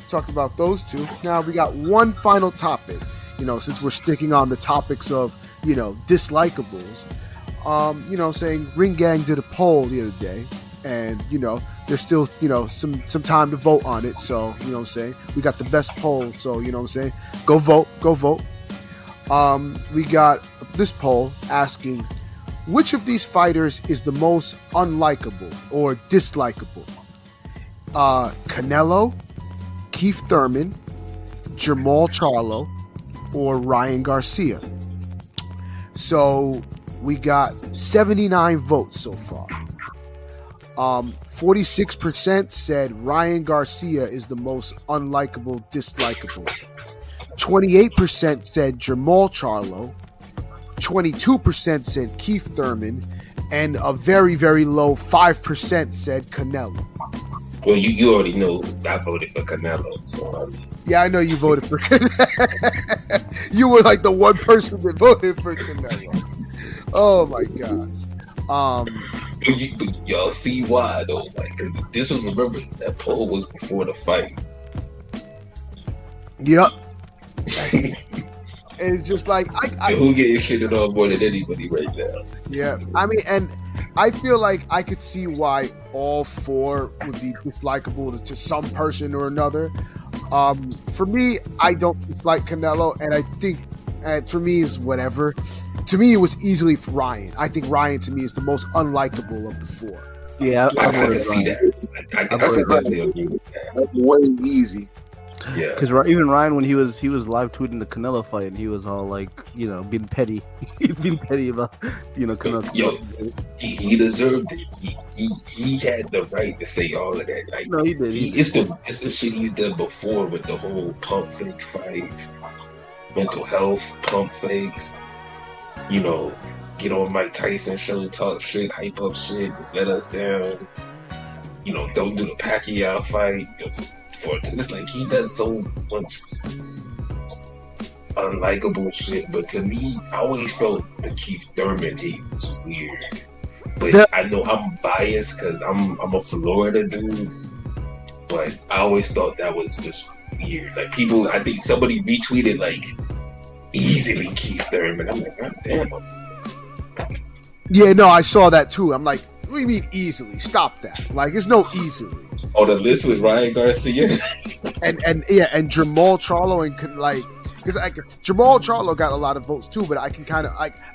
talked about those two. Now we got one final topic. Since we're sticking on the topics of dislikables. Saying Ring Gang did a poll the other day, and there's still some time to vote on it. So we got the best poll. So go vote. We got this poll asking which of these fighters is the most unlikable or dislikable. Canelo, Keith Thurman, Jermall Charlo, or Ryan Garcia. So we got 79 votes so far. 46% said Ryan Garcia is the most unlikable, dislikable. 28% said Jermall Charlo. 22% said Keith Thurman. And a very, very low 5% said Canelo. Well, you already know I voted for Canelo. So yeah, I know you voted for Canelo. You were like the one person that voted for Canelo. Oh my gosh. But y'all see why though? Like, cause this was, remember, that poll was before the fight. Yep. It's just like who getting shitted on more than anybody right now? Yeah, I mean, and I feel like I could see why all four would be dislikable to some person or another. For me, I don't dislike Canelo, and I think, for me, is whatever. To me, it was easily for Ryan. I think Ryan, to me, is the most unlikable of the four. Yeah, I can see that. I definitely agree with that. That's way easy. Yeah, because even Ryan, when he was live tweeting the Canelo fight, he was all like, being petty, about Canelo. Yo, he deserved it. He had the right to say all of that. Like, no, he did. It's the shit he's done before with the whole pump fake fights, mental health pump fakes. Get on Mike Tyson show, talk shit, hype up shit, let us down. Don't do the Pacquiao fight. It's like he does so much unlikable shit, but to me, I always felt the Keith Thurman hate was weird. But I know I'm biased because I'm a Florida dude, but I always thought that was just weird. Like, people, I think somebody retweeted like easily Keith Thurman. I'm like, God damn. Yeah, no, I saw that too. I'm like, what do you mean easily? Stop that. Like, it's no easily. Oh, the list with Ryan Garcia and Jermall Charlo, and like, because Jermall Charlo got a lot of votes too, but I can kind of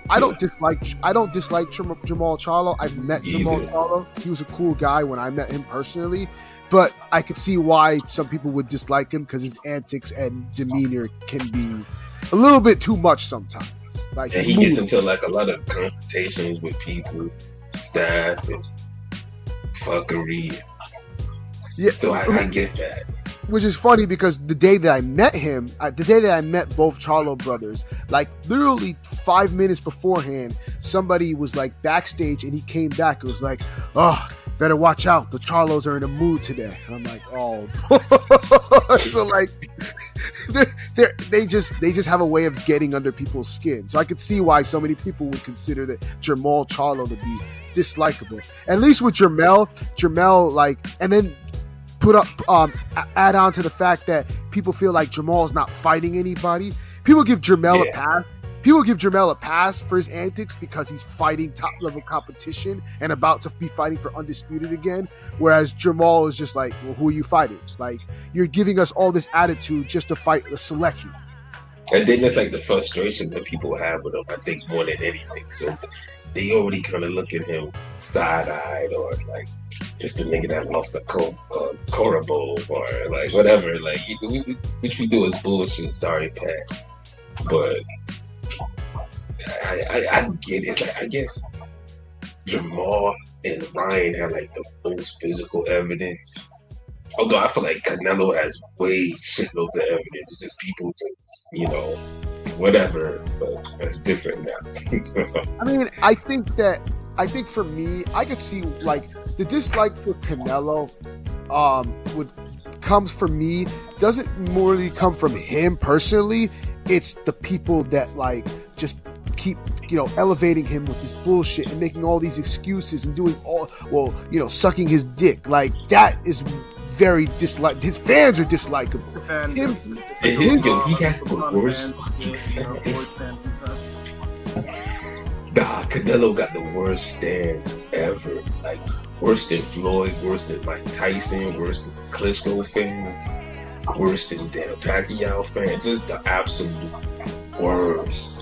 I don't dislike Jermall Charlo. I've met Jermall Charlo. He was a cool guy when I met him personally, but I could see why some people would dislike him because his antics and demeanor can be a little bit too much sometimes. Like, and he gets into like a lot of confrontations with people, staff, and fuckery. Yeah, so I get that. Which is funny because the day that I met him, both Charlo brothers, like literally 5 minutes beforehand, somebody was like backstage and he came back and was like, "Oh, better watch out. The Charlos are in a mood today." And I'm like, "Oh." So like, they just have a way of getting under people's skin. So I could see why so many people would consider that Jermall Charlo to be dislikable. At least with Jermall, like, and then add on to the fact that people feel like Jermall's not fighting anybody. People give Jermall a pass. People give Jermall a pass for his antics because he's fighting top level competition and about to be fighting for undisputed again. Whereas Jermall is just like, well, who are you fighting? Like, you're giving us all this attitude just to fight the selected. And then it's like the frustration that people have with him, I think, more than anything. So they already kind of look at him side-eyed, or like just the nigga that lost a Corable, or like whatever. Like, which we do is bullshit. Sorry, Pat. But I get it. It's like, I guess Jermall and Ryan have like the most physical evidence. Although I feel like Canelo has way shitloads of evidence. It's just people just, whatever. But that's different now. I mean, I think for me, I could see like the dislike for Canelo comes from me, doesn't really come from him personally. It's the people that like just keep elevating him with this bullshit and making all these excuses and doing sucking his dick. Like, that is very his fans are dislikable. Him, he has the worst fucking fans. Nah, Canelo got the worst stands ever. Like, worse than Floyd, worse than Mike Tyson, worse than Klitschko fans, worse than Dan Pacquiao fans. Just the absolute worst.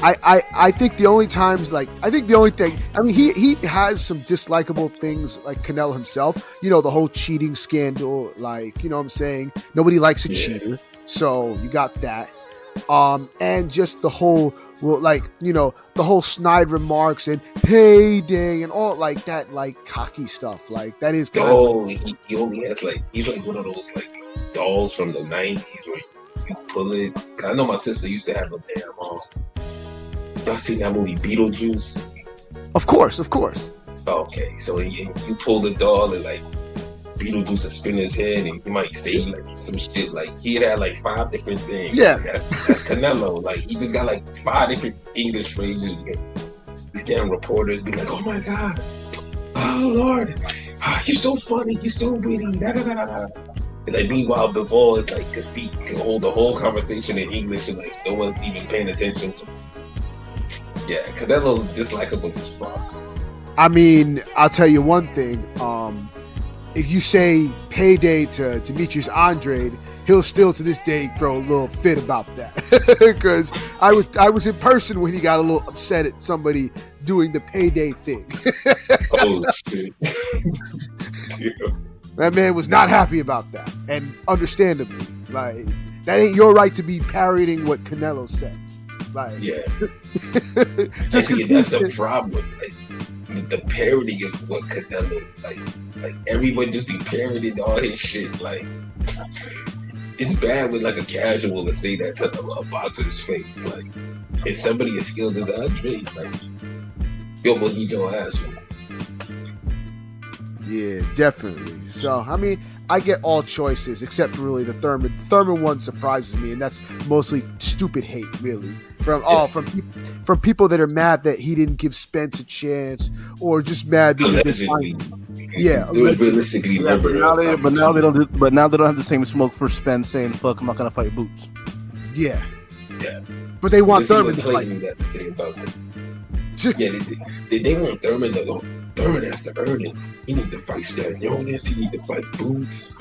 I think the only times, like, I think the only thing, I mean, he has some dislikable things, like Canelo himself, you know, the whole cheating scandal, like, you know what I'm saying? Nobody likes a cheater, so you got that. And just the whole, well, like, you know, the whole snide remarks and payday and all like that, like, cocky stuff, like, that is kind of... he only has, like, he's like one of those, like, dolls from the 90s where you pull it. I know my sister used to have a damn, y'all seen that movie Beetlejuice? Of course. Okay, so you pull the doll and like Beetlejuice will spin his head and he might say like some shit like he had like 5 different things. Yeah, that's Canelo. Like he just got like 5 different English phrases. These damn reporters be like, "Oh my god, oh Lord, you're so funny, you're so witty." Da, da, da, da. And like meanwhile, Bivol is like can hold the whole conversation in English and like no one's even paying attention to. Yeah, Canelo's dislikable as fuck. I mean, I'll tell you one thing. If you say payday to Demetrius Andrade, he'll still to this day throw a little fit about that. Because I was in person when he got a little upset at somebody doing the payday thing. Oh shit! Yeah. That man was not happy about that, and understandably, like that ain't your right to be parroting what Canelo says. Like, yeah, just that's the problem. Like, the parody of what Canelo, like everyone just be parodying all his shit. Like, it's bad when like a casual to say that to a boxer's face. Like, if somebody as skilled as Andre, like, you almost need your ass for it. Yeah, definitely. So, I mean, I get all choices except for really the Thurman. The Thurman one surprises me, and that's mostly stupid hate, really. From people that are mad that he didn't give Spence a chance, or just mad because realistically, but now they don't have the same smoke for Spence saying "fuck, I'm not gonna fight Boots." Yeah, but they want Thurman to fight. That to say about it. Yeah, they want Thurman to go. Thurman has to earn it. He need to fight Stanionis. He need to fight Boots.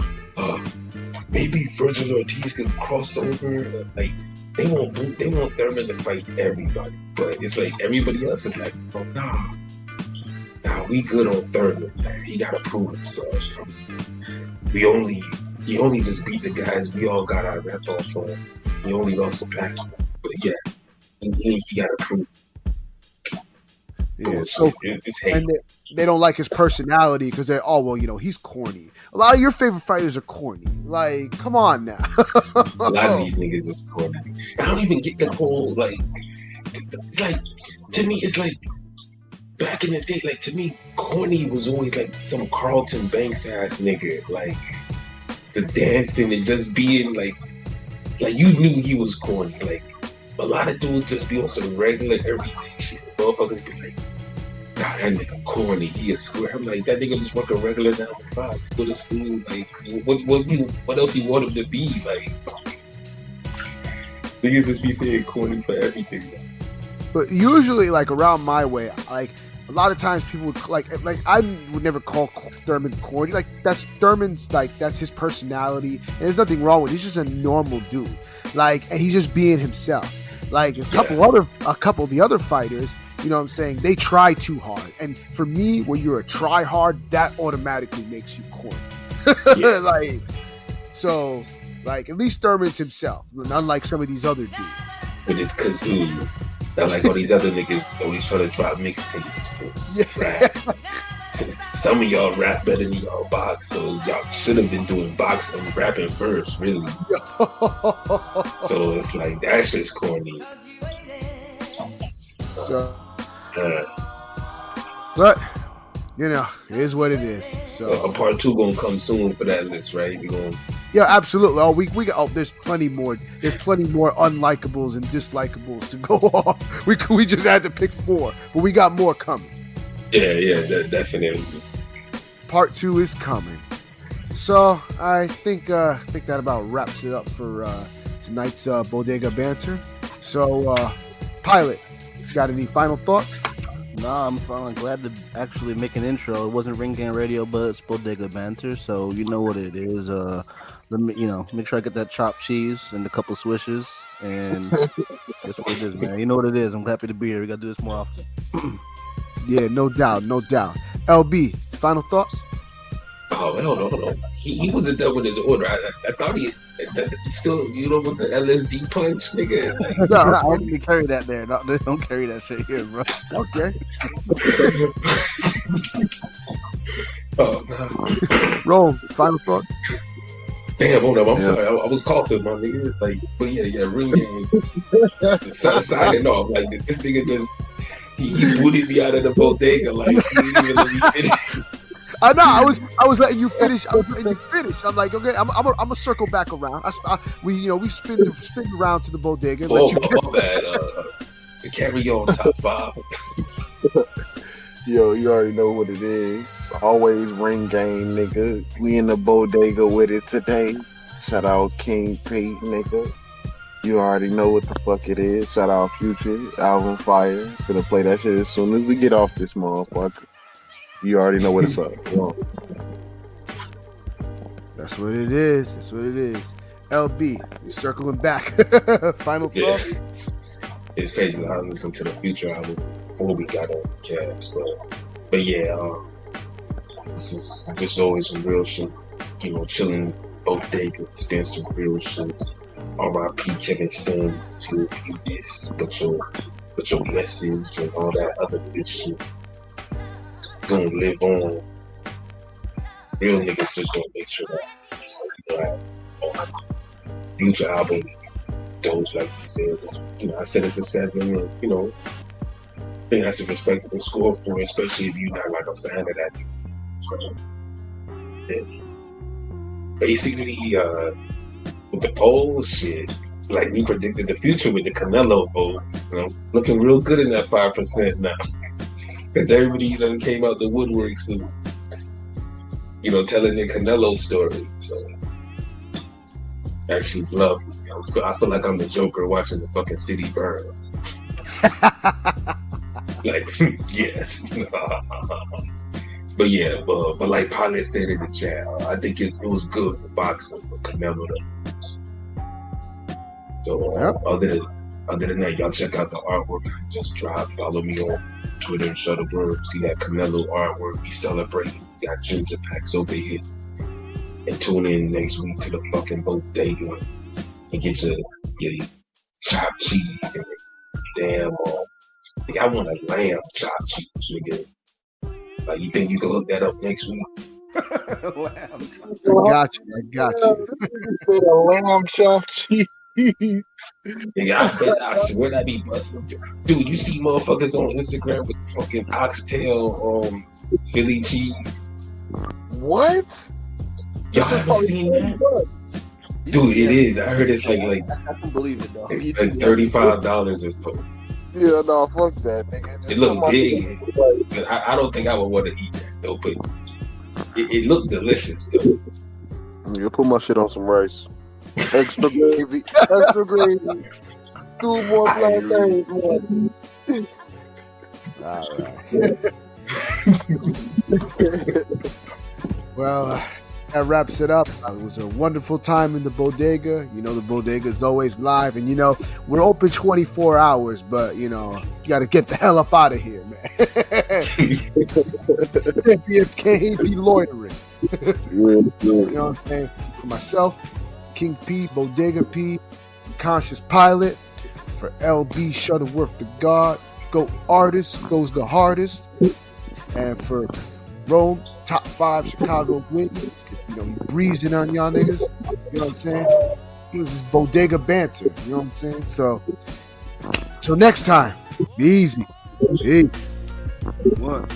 Maybe Virgil Ortiz can cross over. Like they want Thurman to fight everybody, but it's like everybody else is like, oh nah, we good on Thurman. Man. He gotta prove himself. He only just beat the guys we all got our rep off on. He only lost to Pacquiao, but yeah, he gotta prove. Yeah, so and they don't like his personality because they're he's corny. A lot of your favorite fighters are corny. Like, come on now. A lot of these niggas are corny. I don't even get the whole like. It's like to me, it's like back in the day. Like to me, corny was always like some Carlton Banks ass nigga. Like the dancing and just being like you knew he was corny. Like a lot of dudes just be on some regular everyday shit. Motherfuckers be like, nah, that nigga corny, he a square. I'm like, that nigga just work a regular 9 to 5, go to school, like, what else you want him to be? Like, niggas just be saying corny for everything. But usually, like, around my way, like, a lot of times people would, like I would never call Thurman corny. Like, that's Thurman's, like, that's his personality, and there's nothing wrong with it. He's just a normal dude. Like, and he's just being himself. Like, a couple of the other fighters, you know what I'm saying, they try too hard. And for me, when you're a try hard, that automatically makes you corny. Yeah. Like, at least Thurman's himself, unlike some of these other dudes. With his kazoo. Not like all these other niggas always trying to drop mixtapes. Rap. Some of y'all rap better than y'all box, so y'all should have been doing boxing and rapping first, really. So it's like, that shit's corny. So, but you know, it is what it is. So a part 2 gonna come soon for that list, right? We gonna... Yeah, absolutely. Oh, we got. Oh, there's plenty more. There's plenty more unlikables and dislikables to go off. We just had to pick 4, but we got more coming. Yeah, definitely. Part 2 is coming. So I think that about wraps it up for tonight's Bodega Banter. So, Pilot, got any final thoughts? Nah, I'm finally glad to actually make an intro. It wasn't Ring Gang Radio, but it's Bodega Banter, so you know what it is. Let me, make sure I get that chopped cheese and a couple swishes, and that's what it is, man. You know what it is. I'm happy to be here. We gotta do this more often. Yeah, no doubt. LB, final thoughts? Oh, hold on. He wasn't done with his order. I thought he still, with the LSD punch, nigga. Like, No, I don't even carry that there. No, they don't carry that shit here, bro. Okay. Oh no. Rome, final thought? Damn, hold up. I'm sorry. I was coughing, my nigga. Like, but yeah, Ring Gang. Signing off. Like, this nigga just he booted me out of the bodega. Like, he didn't even let me finish. I know. I was letting you finish. I'm like, okay, I'm gonna circle back around. We spin around to the bodega. My bad. Carry on top 5. Yo, you already know what it is. It's always Ring Game, nigga. We in the bodega with it today. Shout out King Pete, nigga. You already know what the fuck it is. Shout out Future, Alvin Fire. Gonna play that shit as soon as we get off this motherfucker. You already know what it's up. That's what it is. LB, you circling back. Final thought? It's crazy. I listened to the Future album before we got on Cavs, but yeah, this is just always some real shit. Chilling bodega, spend some real shit. R.I.P. Kevin Sin, to this, but your message and all that other good shit gonna live on. Real niggas just gonna make sure that Future album goes like you said. I said it's a 7, and I think that's a respectable score for it, especially if you're not like a fan of that. So, yeah. Basically, with the poll shit, like we predicted the future with the Canelo vote, looking real good in that 5% now. Because everybody came out the woodwork soon, telling the Canelo story. So, actually, lovely. I feel like I'm the Joker watching the fucking city burn. Like, yes. But yeah, but like Pilot said in the chat, I think it was good for boxing for Canelo to lose. So, other than that, y'all check out the artwork I just dropped. Follow me on Twitter and Shuttlebird. See that Canelo artwork. We celebrating. We got ginger packs over here. And tune in next week to the fucking bodega and get your chopped cheese and damn. I want a lamb chopped cheese, nigga. Like, you think you can hook that up next week? Lamb. I got you. You said a lamb chopped cheese. Nigga, I swear that be busting. Dude, you see motherfuckers on Instagram with the fucking oxtail Philly cheese. What? Y'all haven't seen that? Dude, it is. I heard it's like I can believe it though. like $35 or so. Yeah, no, fuck that, nigga. It looked big, but I don't think I would want to eat that though. But it looked delicious though. You put my shit on some rice. Extra gravy. 2 more plantains, man. All right. Well, that wraps it up. It was a wonderful time in the bodega. The bodega is always live, and we're open 24 hours, but you got to get the hell up out of here, man. Can't be loitering. You know what I'm saying? For myself, King P, Bodega P, for Conscious Pilot, for LB Shuttleworth the God, Go Artist, goes the hardest, and for Rome, top 5 Chicago witness. He breezing on y'all niggas. You know what I'm saying? It was this bodega banter. You know what I'm saying? So, till next time, be easy. Peace. What?